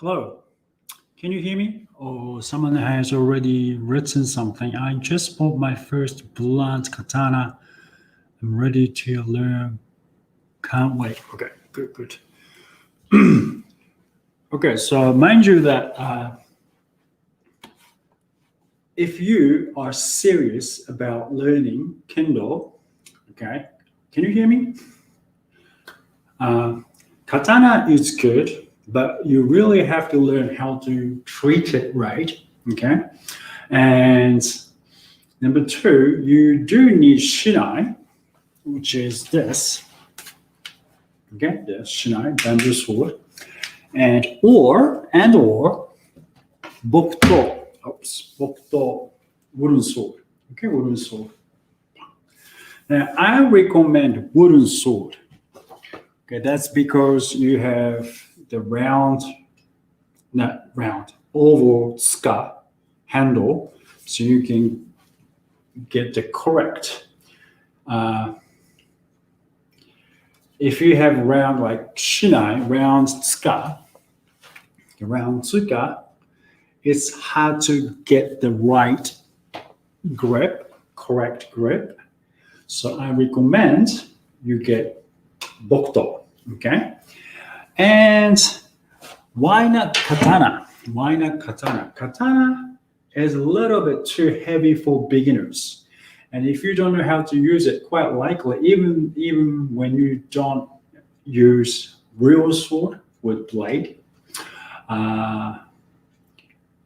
Hello, can you hear me? Oh, someone has already written something. I just bought my first blunt katana. I'm ready to learn. Can't wait. Okay, good, good. Okay, so mind you that if you are serious about learning Kendo, okay, can you hear me? Uh, Katana is good, but you really have to learn how to treat it right, okay? And number two, you do need shinai, which is this, okay, the shinai, bamboo sword, and or bokto, wooden sword, okay, wooden sword. Now, I recommend wooden sword. Okay, that's because you have the not round, oval scar handle, so you can get the correct. Uh, if you have round like shinai, round scar, it's hard to get the right grip, correct grip. So I recommend you get bokto, okay? And why not katana? Why not katana? Katana is a little bit too heavy for beginners. And if you don't know how to use it, quite likely, even when you don't use real sword with blade, uh,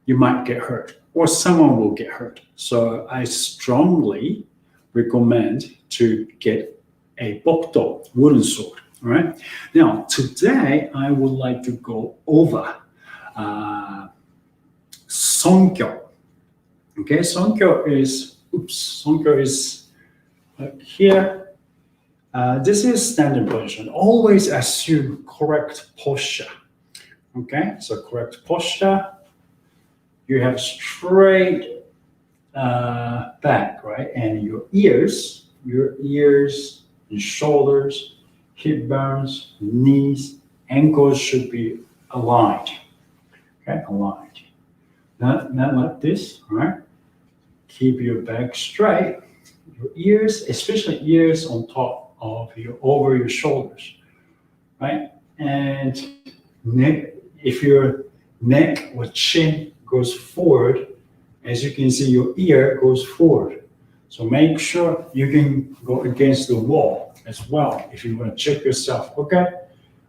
you might get hurt or someone will get hurt. So I strongly recommend to get a bokto wooden sword. All right. Now today I would like to go over Sonkyo. Okay, Sonkyo is here. This is standing position. Always assume correct posture. Okay, so correct posture. You have straight back, right, and your ears, and shoulders, hip bones, knees, ankles should be aligned. Okay, aligned. Not like this, all right? Keep your back straight. Your ears, especially ears on top of over your shoulders, right? And neck, if your neck or chin goes forward, as you can see, your ear goes forward. So make sure you can go against the wall as well if you want to check yourself. Okay,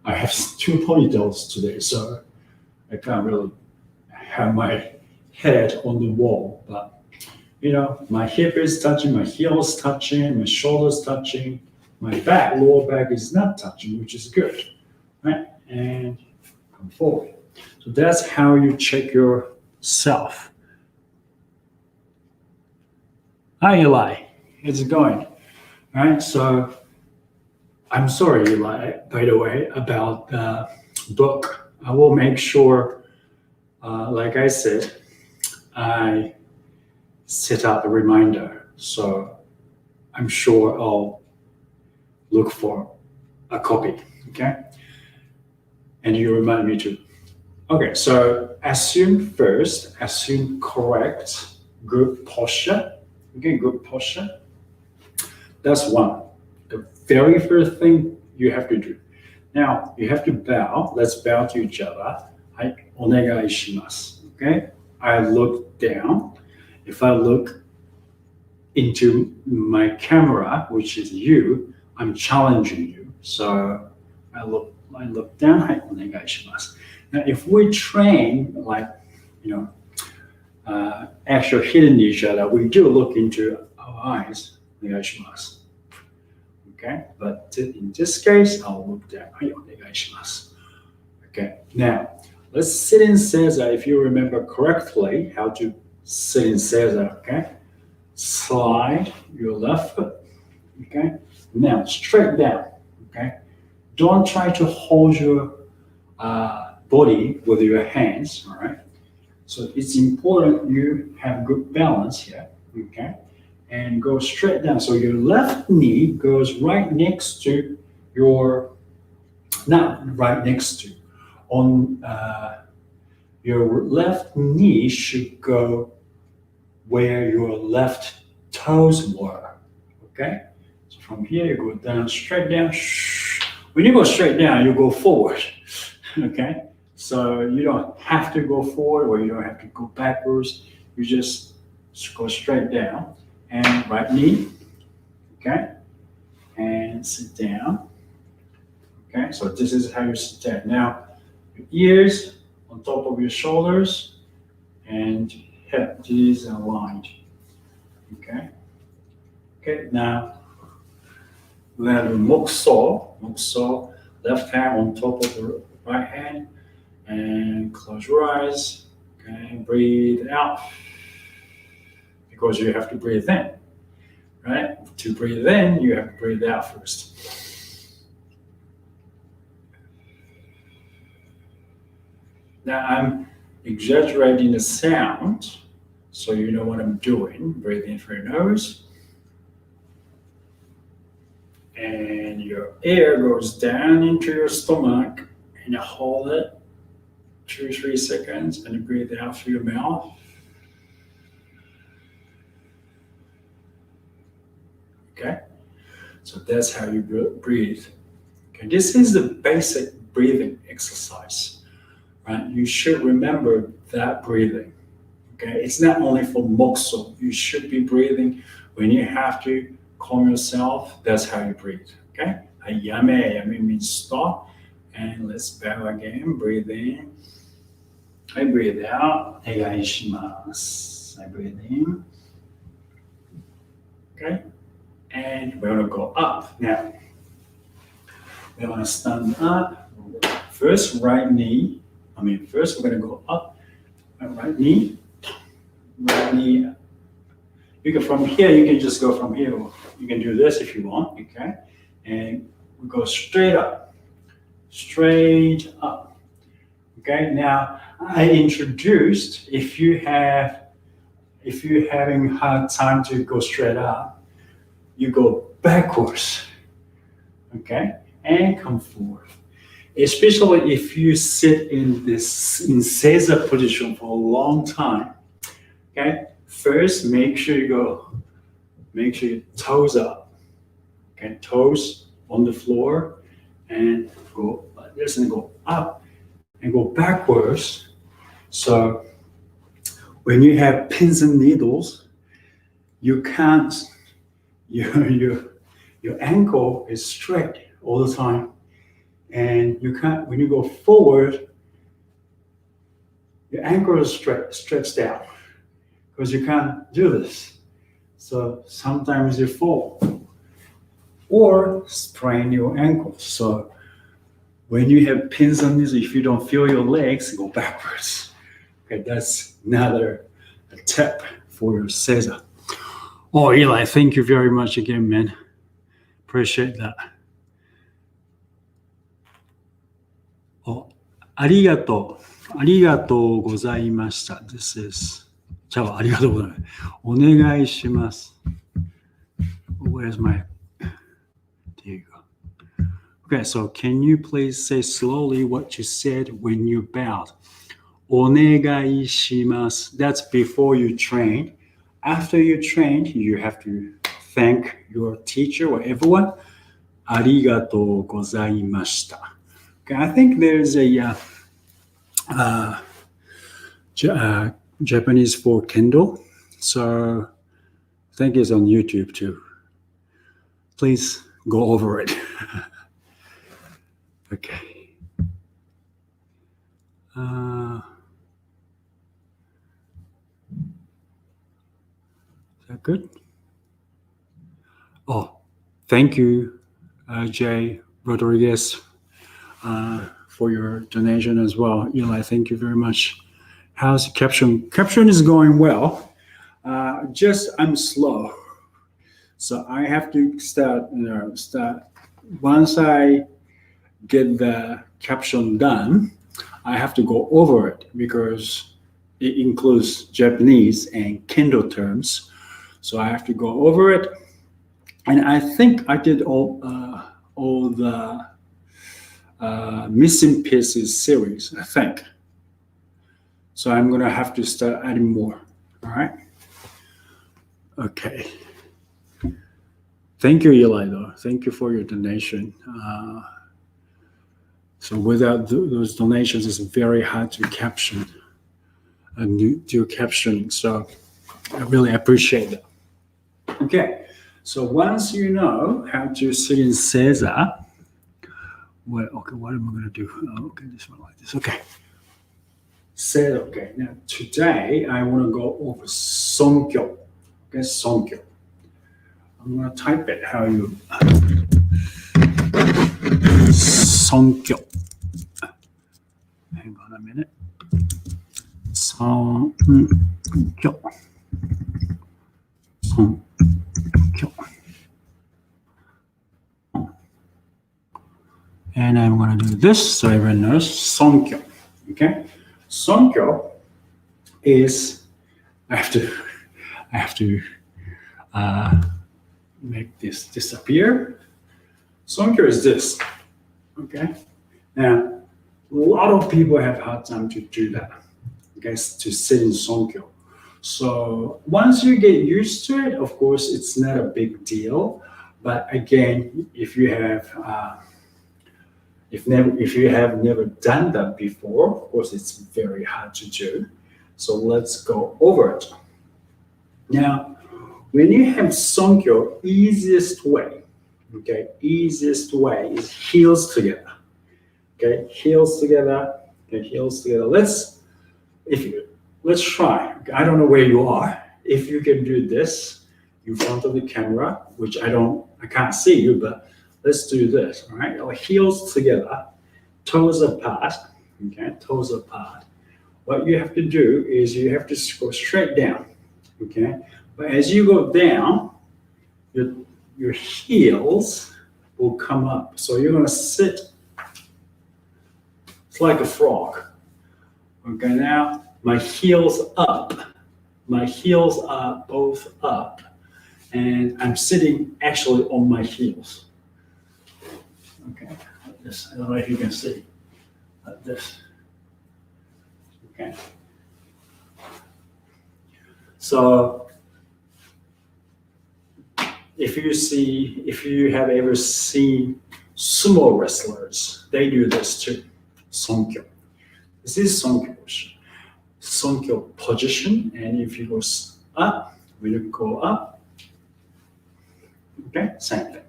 I have two ponytails today, so I can't really have my head on the wall, but my hip is touching, my heels touching, my shoulders touching, my back, lower back is not touching, which is good, right? And come forward. So that's how you check yourself. Hi, Eli. How's it going? All right. So I'm sorry, Eli, by the way, about the book. I will make sure, like I said, I set up a reminder. So I'm sure I'll look for a copy. Okay. And you remind me too. Okay. So assume correct, good posture. Okay, good posture. That's one. The very first thing you have to do. Now, you have to bow. Let's bow to each other. Hai, onegai shimasu. Okay? I look down. If I look into my camera, which is you, I'm challenging you. So I look down. Hai, onegai shimasu. Now, if we train like, actually hitting each other, we do look into our eyes. Onegai shimasu. Okay, but in this case, I'll look down. Okay, now let's sit in Seiza. If you remember correctly, how to sit in Seiza. Okay, slide your left foot. Okay, now straight down. Okay, don't try to hold your body with your hands. All right, so it's important you have good balance here. Okay. And go straight down. So your left knee goes right next to not right next to, on your left knee should go where your left toes were. Okay? So from here, you go down, straight down. When you go straight down, you go forward. Okay? So you don't have to go forward or you don't have to go backwards. You just go straight down. And right knee. Okay? And sit down. Okay? So this is how you sit down. Now, your ears on top of your shoulders and hip. These are aligned. Okay? Okay, now we're going to do mokso. Mokso, left hand on top of the right hand. And close your eyes. Okay, breathe out. Because you have to breathe in. Right? To breathe in, you have to breathe out first. Now I'm exaggerating the sound so you know what I'm doing. Breathe in through your nose. And your air goes down into your stomach and you hold it 2-3 seconds and you breathe out through your mouth. Okay, so that's how you breathe. Okay, this is the basic breathing exercise, right? You should remember that breathing. Okay, it's not only for mokso. You should be breathing when you have to calm yourself. That's how you breathe. Okay, ayame. Ayame means stop, and let's bow again. Breathe in. I breathe out. Onegai shimasu. I breathe in. Okay. And we're going to go up. Now, we're going to stand up. First, right knee. First we're going to go up. Right knee. Right knee. You can, from here, you can just go from here. You can do this if you want, okay? And we go straight up. Straight up. Okay, now I introduced, if you're having hard time to go straight up, you go backwards, okay, and come forward. Especially if you sit in seiza position for a long time, okay. First, make sure your toes up, okay, toes on the floor, and go like this, and go up, and go backwards. So when you have pins and needles, you can't. Your ankle is straight all the time, and you can't. When you go forward, your ankle is stretched out because you can't do this. So sometimes you fall or sprain your ankle. So when you have pins on this, if you don't feel your legs, go backwards. Okay, that's another tip for your seiza. Oh, Eli, thank you very much again, man. Appreciate that. Oh, ありがとうございました。This is じゃあ、ありがとうございます。お願いします。Where's my... There you go. Okay, so can you please say slowly what you said when you bowed? お願いします. That's before you train. After you train, you have to thank your teacher or everyone. ありがとうございました. Okay, I think there's a Japanese for Kendo, so I think it's on YouTube too. Please go over it. Okay. Is that good? Oh, thank you, Jay Rodriguez, for your donation as well. Eli, thank you very much. How's the caption? Caption is going well. Just I'm slow, so I have to start. Once I get the caption done, I have to go over it because it includes Japanese and Kendo terms. So I have to go over it, and I think I did all the missing pieces series. I think. So I'm gonna have to start adding more. All right. Okay. Thank you, Eli, though. Thank you for your donation. So without those donations, it's very hard to caption and do captioning. So I really appreciate that. Okay. So once you know how to sit in Seiza, what am I going to do? Oh, okay, this one like this. Okay. Said, okay. Now, today I want to go over Sonkyo. Okay, Sonkyo. I'm going to type it how you. Sonkyo. Hang on a minute. Sonkyo. Sonkyo. And I'm going to do this so everyone knows Sonkyo. Okay? Sonkyo is, I have to make this disappear. Sonkyo is this. Okay? Now, a lot of people have hard time to do that. Okay, to sit in Sonkyo. So once you get used to it, of course, it's not a big deal. But again, if you have never done that before, of course, it's very hard to do. So let's go over it. Now, when you have Sonkyo, easiest way is heels together. Okay, heels together. Okay, heels together. Let's try. I don't know where you are. If you can do this in front of the camera, which I can't see you, but let's do this. All right, our heels together, toes apart. Okay, toes apart. What you have to do is you have to go straight down. Okay, but as you go down, your heels will come up. So you're gonna sit. It's like a frog. Okay, now my heels up. My heels are both up. And I'm sitting actually on my heels. Okay, like this. I don't know if you can see. Like this. Okay. So if you have ever seen sumo wrestlers, they do this too. Sonkyo. This is Sonkyo position. Sonkyo position, and if you go up, when you go up, okay, same thing.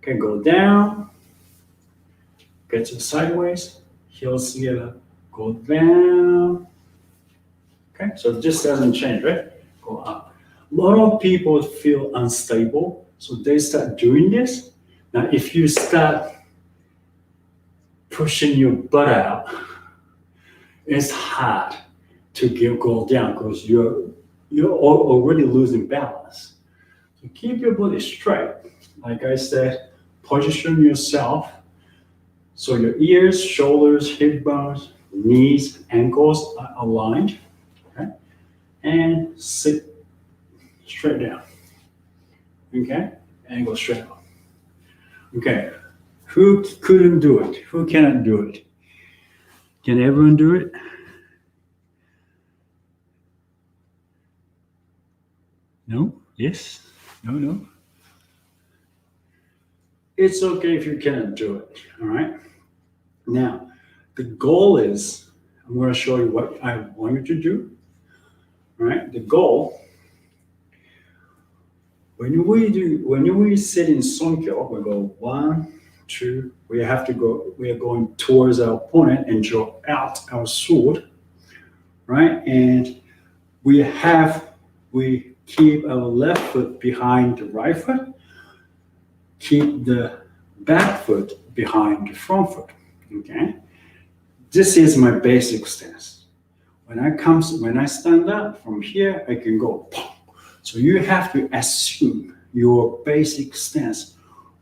Okay, go down, get to sideways, heels together, go down. Okay, so this doesn't change, right? Go up. A lot of people feel unstable, so they start doing this. Now, if you start pushing your butt out, it's hard to go down because you're already losing balance. So keep your body straight. Like I said, position yourself so your ears, shoulders, hip bones, knees, ankles are aligned. Okay, and sit straight down. Okay, and go straight up. Okay, who couldn't do it? Who cannot do it? Can everyone do it? No? Yes? No? It's okay if you cannot do it, all right? Now, the goal is, I'm going to show you what I want you to do, all right? The goal, when we sit in Sonkyo, we go 1, 2, we are going towards our opponent and draw out our sword, right? And we keep our left foot behind the right foot, keep the back foot behind the front foot, okay? This is my basic stance. When I stand up from here, I can go pop. So you have to assume your basic stance.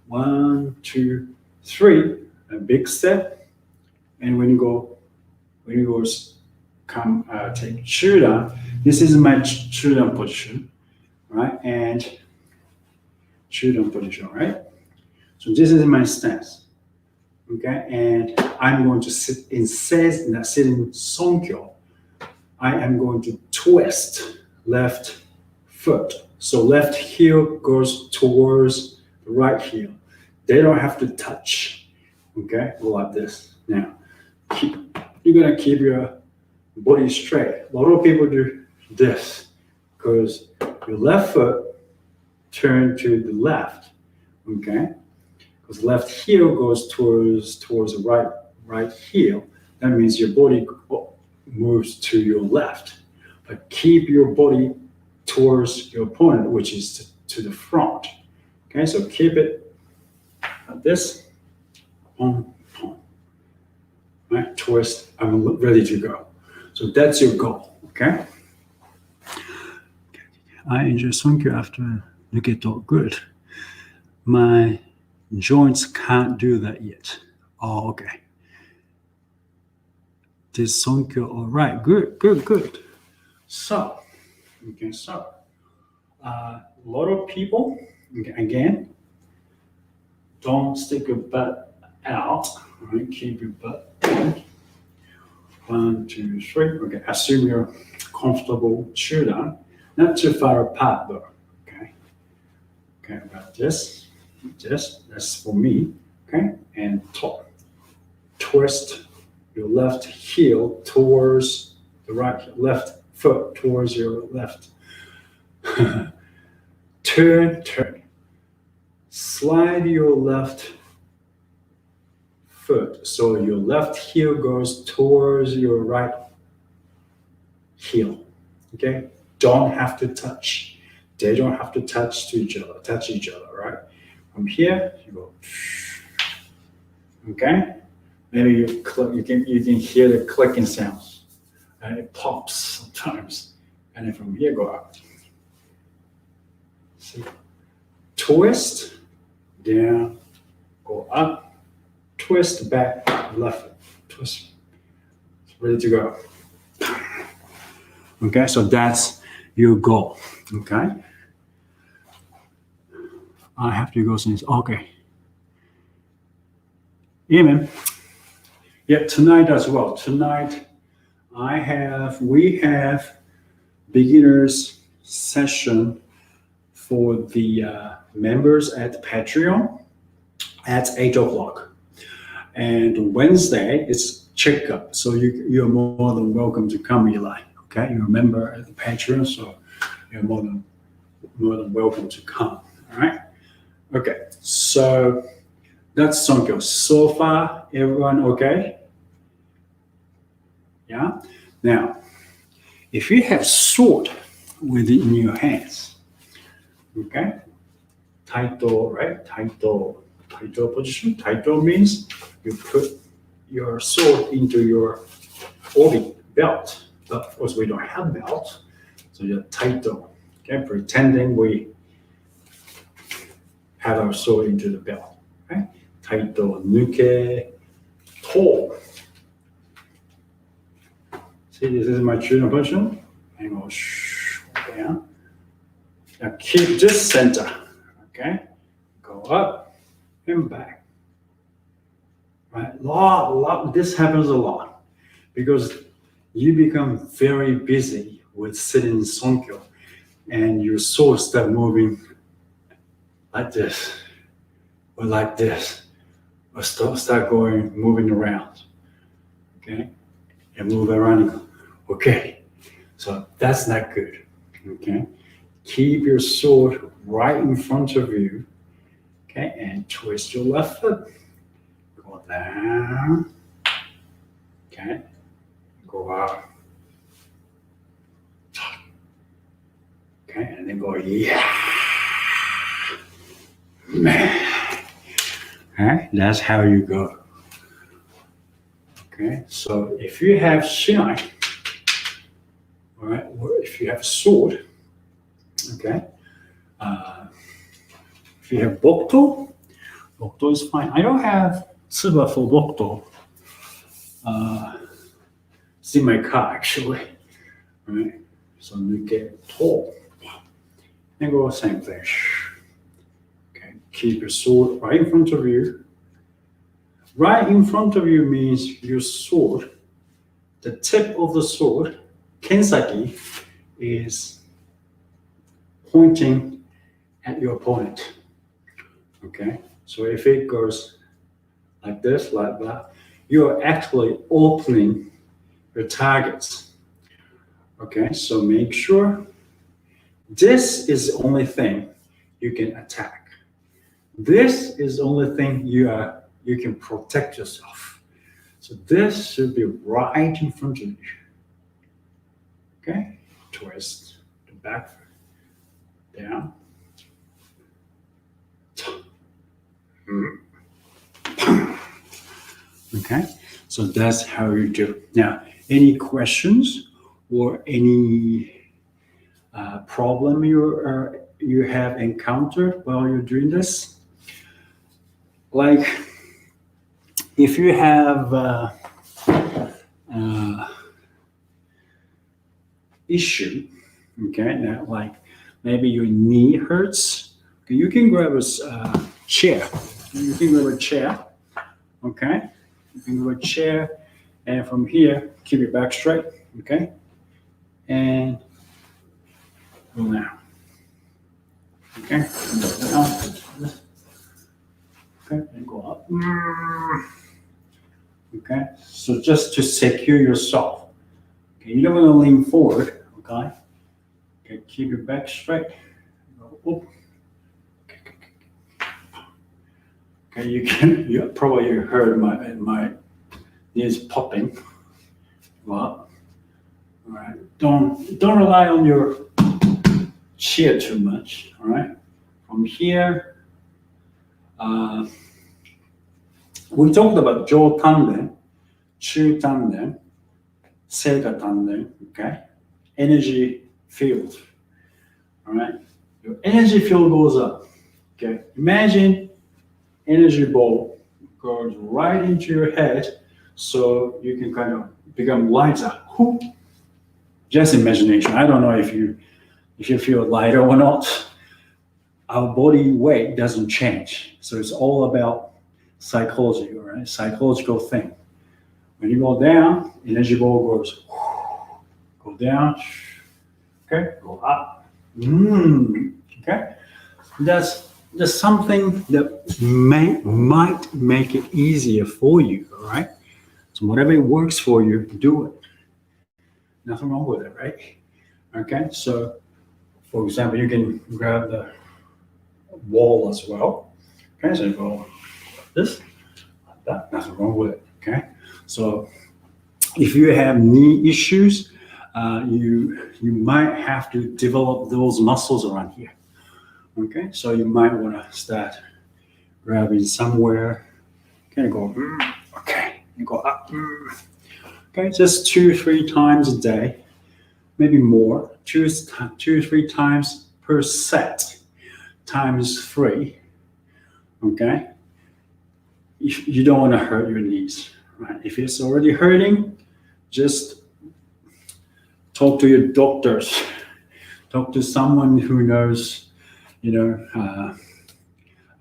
1, 2, 3, a big step, and when you go take chudan, this is my chudan position, right? And chudan position, right? So this is my stance, okay? And I'm going to sit in Sonkyo I am going to twist left foot. So left heel goes towards the right heel. They don't have to touch. Okay, go like this. Now, you're gonna keep your body straight. A lot of people do this because your left foot turn to the left. Okay, because left heel goes towards the right heel. That means your body moves to your left. But keep your body towards your opponent, which is to the front. Okay, so keep it like this. Boom, boom. Right, twist. I'm ready to go. So that's your goal. Okay. I enjoy Sonkyo after Nuketo. Good. My joints can't do that yet. Oh, okay. This Sonkyo, all right. Good. So, okay, a lot of people, okay, again, don't stick your butt out. All right, keep your butt in. 1, 2, 3. Okay, assume you're comfortable shoulder, not too far apart though. Okay, about this. That's for me. Okay, and twist your left heel towards the right, left foot towards your left. Turn. Slide your left foot. So your left heel goes towards your right heel. Okay? Don't have to touch. They don't have to touch each other, right? From here, you go. Okay? Maybe you can hear the clicking sounds. And it pops sometimes. And then from here, go out. See? Twist, down, go up, twist back, left, twist. Ready to go. Okay, so that's your goal. Okay. I have to go since, okay. Amen. Yeah, tonight as well. Tonight, we have beginners session for the members at Patreon at 8 o'clock. And Wednesday, it's checkup. So you're more than welcome to come, Eli. Okay, you're a member at the Patreon, so you're more than welcome to come. All right. Okay, so that's Sonkyo. So far, everyone okay? Yeah. Now, if you have sword within your hands, okay, taito, right? Taito position. Taito means you put your sword into your obi belt. But of course, we don't have belt, so you're taito. Okay, pretending we have our sword into the belt. Okay, taito, nuke, to. See, this is my Chuno position. And go down. Now keep this center. Okay, go up and back. Right, lot. This happens a lot because you become very busy with sitting in Sonkyo, and your sword start moving like this, or like this, or start moving around. Okay, and move around. Okay, so that's not good. Okay, keep your sword right in front of you. Okay, and twist your left foot. Go down. Okay, go up. Okay, and then go, yeah. Man. Okay, that's how you go. Okay, so if you have shinai, all right, or if you have sword, okay, if you have bokuto is fine. I don't have tsuba for bokuto. It's in my car actually. All right, so nuke to, and go same thing. Okay, keep your sword right in front of you. Right in front of you means your sword, the tip of the sword kensaki is pointing at your opponent. Okay, so if it goes like this, like that, you're actually opening your targets. Okay, so make sure this is the only thing you can attack. This is the only thing you can protect yourself. So this should be right in front of you. Okay, twist the back down. Okay, so that's how you do. Now, any questions or any problem you have encountered while you're doing this? Like, if you have issue, okay, now like maybe your knee hurts, okay, you can grab a chair. You can grab a chair, okay? You can grab a chair, and from here, keep your back straight, okay? And go down. Okay, go down. Okay, and go up. Okay, so just to secure yourself. Okay, you don't want to lean forward, okay? Okay, keep your back straight. Go up. Okay, you probably heard my knees popping. Well, all right. Don't rely on your chair too much. All right. From here, we talked about Jo Tanden, Chu Tanden, Seika Tanden. Okay, energy field. All right. Your energy field goes up. Okay. Imagine energy ball goes right into your head, so you can kind of become lighter. Whoop. Just imagination. I don't know if you feel lighter or not. Our body weight doesn't change, so it's all about psychology, right? Psychological thing. When you go down, energy ball goes go down, okay, go up. Okay, that's something that might make it easier for you. All right. So whatever works for you, do it. Nothing wrong with it, right? Okay, so for example, you can grab the wall as well. Okay, so you go like this, like that, nothing wrong with it. Okay, so if you have knee issues, you might have to develop those muscles around here. Okay, so you might want to start grabbing somewhere. Okay, go, okay, you go up. Okay, just 2-3 times a day, maybe more, 2-3 times per set, times 3. Okay, you don't want to hurt your knees, right? If it's already hurting, just talk to your doctors, talk to someone who knows,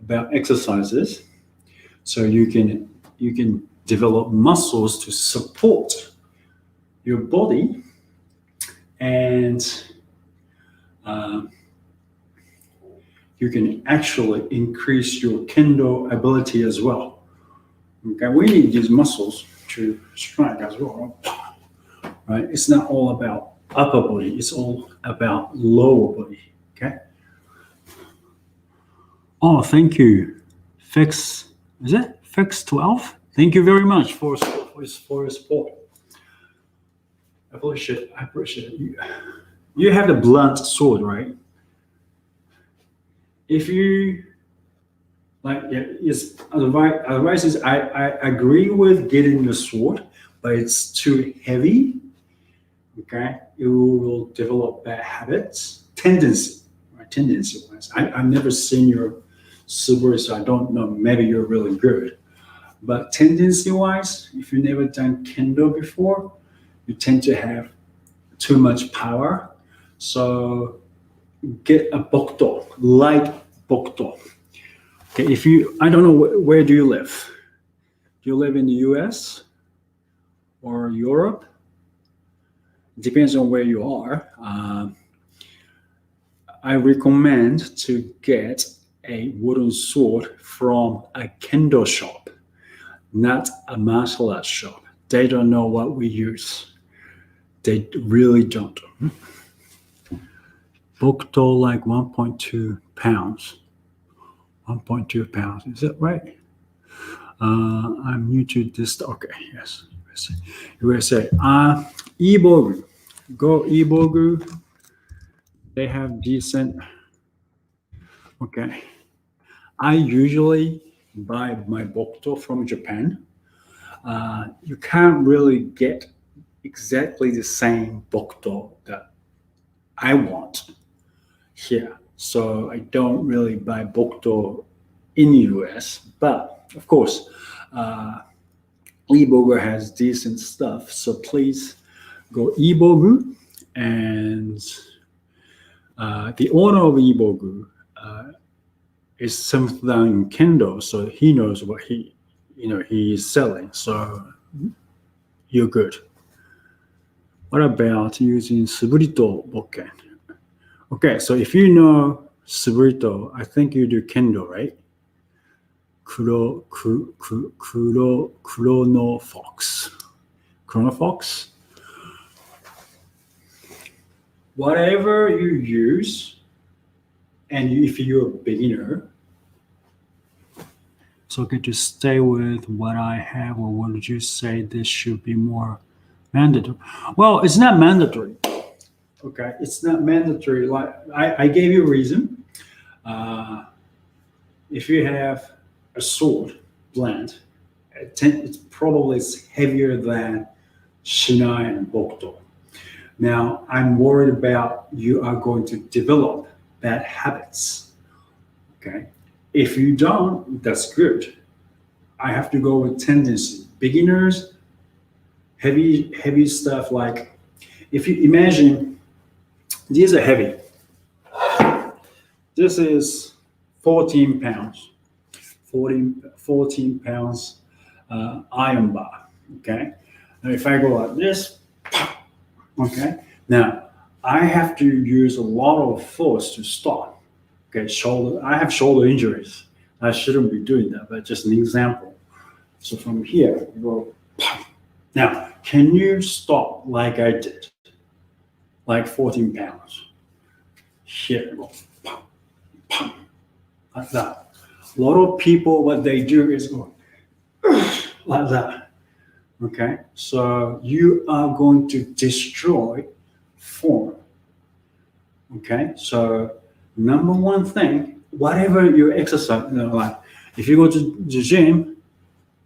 about exercises, so you can develop muscles to support your body, and you can actually increase your kendo ability as well. Okay, we need these muscles to strike as well, right? It's not all about upper body, it's all about lower body. Okay. Oh, thank you, Fix. Is it Fix 12? Thank you very much for your support. I appreciate it. You have the blunt sword, right? If you like, advice is I agree with getting the sword, but it's too heavy. Okay, you will develop bad habits, tendency-wise. I've never seen your sword, so I don't know. Maybe you're really good, but tendency-wise, if you've never done kendo before, you tend to have too much power. So get a bokto, light bokto. Okay, I don't know, where do you live? Do you live in the US or Europe? depends on where you are. I recommend to get a wooden sword from a Kendo shop, not a martial arts shop. They don't know what we use. They really don't. Bokuto like 1.2 pounds. 1.2 pounds. Is that right? I'm new to this. Okay, yes. USA. Ibogu. Go Ibogu. They have decent. Okay. I usually buy my bokuto from Japan. You can't really get exactly the same bokuto that I want here. So I don't really buy bokuto in the US. But of course, Ibogu has decent stuff. So please go Ibogu. And the owner of Ibogu is something down in Kendo, so he knows what he's selling. So you're good. What about using Suburito Bokken? Okay, so if you know Suburito, I think you do Kendo, right? Chrono Fox. Chrono Fox. Whatever you use, and if you're a beginner, it's okay to stay with what I have, or would you say this should be more mandatory? Well, it's not mandatory. Okay, it's not mandatory. Like I gave you a reason. If you have a sword blend, it's probably heavier than Shinai and Bokuto. Now, I'm worried about you are going to develop bad habits. Okay, if you don't, that's good. I have to go with tendency. Beginners, heavy stuff like, if you imagine, these are heavy. This is 14 pounds. 14 pounds iron bar. Okay, now if I go like this, okay, now I have to use a lot of force to start. Okay, shoulder. I have shoulder injuries. I shouldn't be doing that, but just an example. So from here, you go. Now, can you stop like I did? Like 14 pounds. Here, go. Like that. A lot of people, what they do is go like that. Okay, so you are going to destroy form. Okay, so number one thing, whatever you exercise, like if you go to the gym,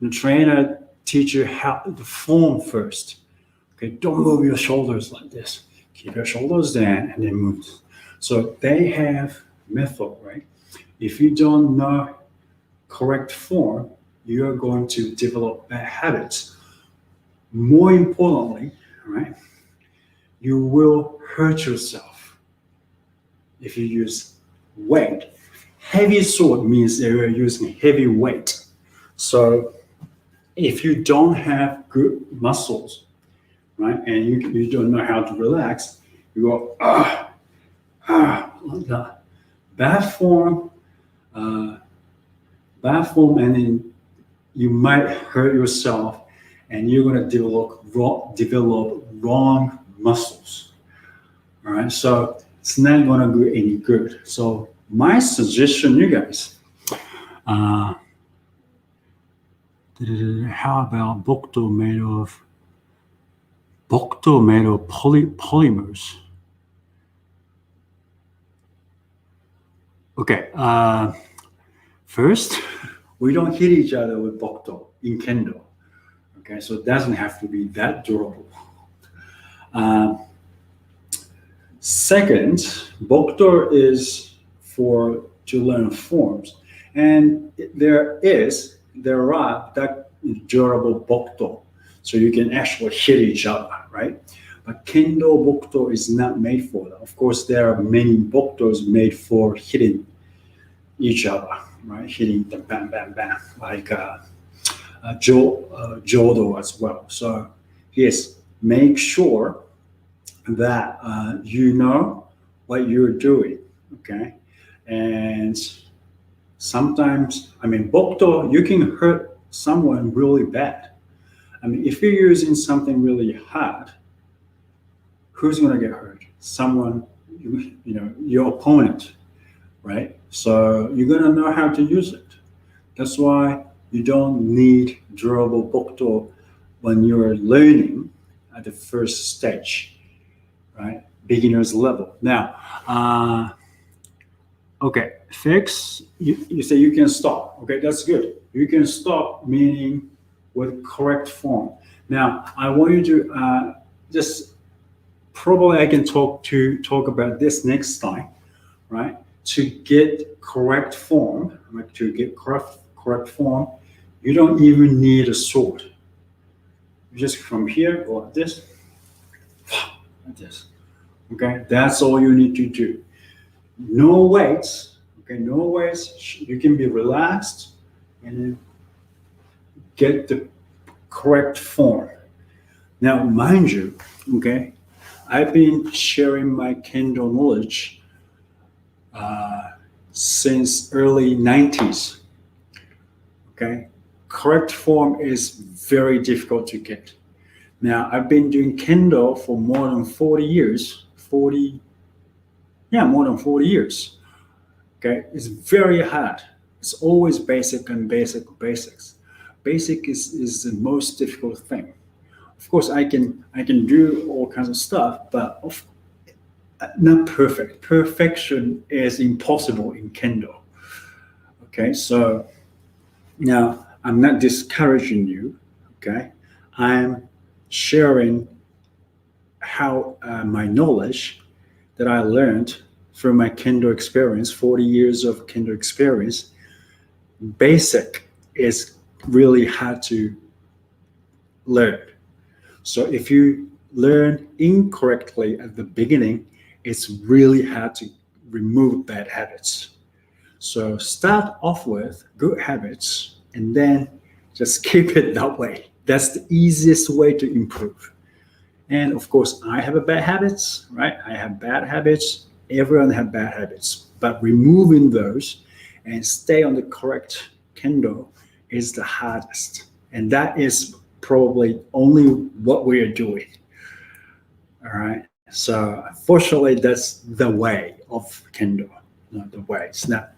the trainer teach you how to form first. Okay, don't move your shoulders like this. Keep your shoulders down and then move. So they have method, right? If you don't know correct form, you're going to develop bad habits. More importantly, right, you will hurt yourself if you use weight. Heavy sword means that you're using heavy weight. So if you don't have good muscles, right, and you don't know how to relax, you go, like that. Bad form, and then you might hurt yourself, and you're going to develop wrong muscles. All right, so it's not going to do any good. So my suggestion, you guys, how about Bokuto made of polymers? Okay, first, we don't hit each other with Bokuto in Kendo. Okay, so it doesn't have to be that durable. Second, Bokuto is to learn forms, and there are that durable Bokuto, so you can actually hit each other, right? But Kendo Bokuto is not made for that. Of course, there are many Bokutos made for hitting each other, right? Hitting them, bam, bam, bam, like Jodo as well. So yes, make sure that you know what you're doing, okay? And sometimes, I mean, Bokto, you can hurt someone really bad. I mean, if you're using something really hard, who's going to get hurt? Someone, your opponent, right? So you're going to know how to use it. That's why you don't need durable Bokto when you're learning at the first stage, right? Beginner's level. Now, okay, fix, you say you can stop. Okay, that's good. You can stop, meaning with correct form. Now, I want you to just, probably I can talk about this next time, right? To get correct form, like to get correct form, you don't even need a sword. You just from here go like this, like this. Okay, that's all you need to do. No weights. Okay, no weights. You can be relaxed and then get the correct form. Now, mind you, okay, I've been sharing my Kendo knowledge since early 90s. Okay, correct form is very difficult to get. Now, I've been doing Kendo for more than 40 years. More than 40 years. Okay, it's very hard. It's always basic and basics. Basic is the most difficult thing. Of course, I can do all kinds of stuff, but not perfect. Perfection is impossible in Kendo. Okay, so now I'm not discouraging you. Okay, I'm sharing how my knowledge that I learned through my Kendo experience, 40 years of Kendo experience. Basic is really hard to learn. So if you learn incorrectly at the beginning, it's really hard to remove bad habits. So start off with good habits and then just keep it that way. That's the easiest way to improve. And of course, I have a bad habits, right? I have bad habits. Everyone have bad habits. But removing those and stay on the correct Kendo is the hardest. And that is probably only what we are doing. All right. So unfortunately, that's the way of Kendo. Not the way. It's not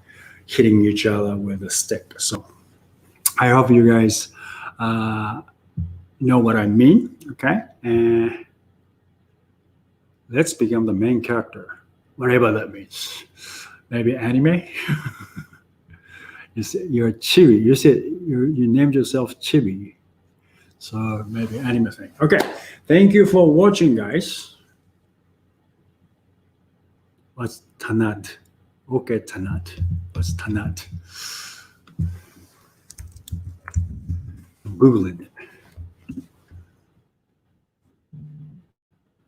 hitting each other with a stick. So I hope you guys know what I mean. Okay. And let's become the main character, whatever that means. Maybe anime. You're Chibi. You said you named yourself Chibi. So maybe anime thing. Okay. Thank you for watching, guys. What's Tanat? Okay, Tanat. What's Tanat? Google it.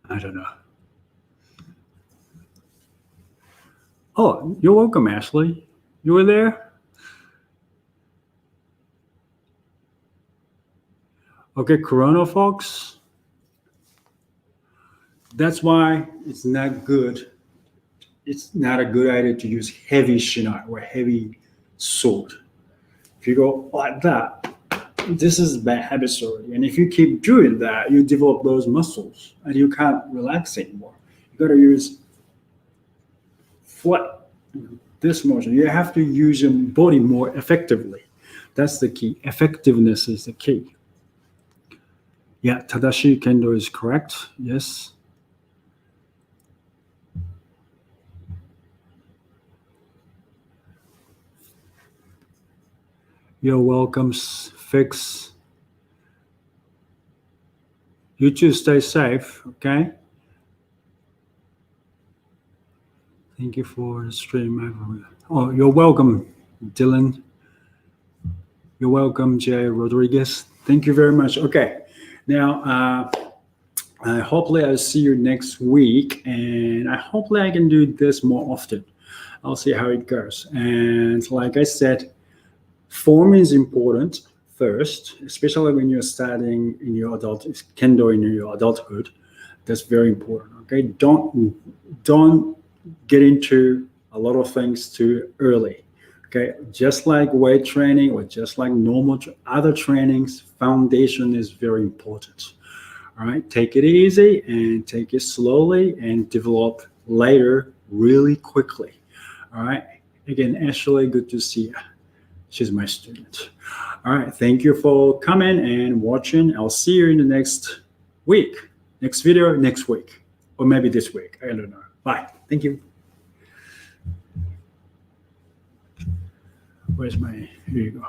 I don't know. Oh, you're welcome, Ashley. You were there? Okay, Corona folks. That's why it's not good. It's not a good idea to use heavy shinai or heavy sword. If you go like that, this is bad habits already. And if you keep doing that, you develop those muscles and you can't relax anymore. You got to use flat, this motion. You have to use your body more effectively. That's the key. Effectiveness is the key. Yeah, Tadashi Kendo is correct. Yes. You're welcome, Fix. You too, stay safe, okay? Thank you for the stream. Oh, you're welcome, Dylan. You're welcome, Jay Rodriguez. Thank you very much. Okay, now hopefully I'll see you next week, and hopefully I can do this more often. I'll see how it goes. And like I said, form is important first, especially when you're starting in your Kendo in your adulthood. That's very important. Okay, don't get into a lot of things too early. Okay, just like weight training or just like normal other trainings, foundation is very important. All right, take it easy and take it slowly and develop later really quickly. All right, again, Ashley, good to see you. She's my student. All right, thank you for coming and watching. I'll see you in the next week, next video next week, or maybe this week. I don't know. Bye. Thank you. Where's my, here you go.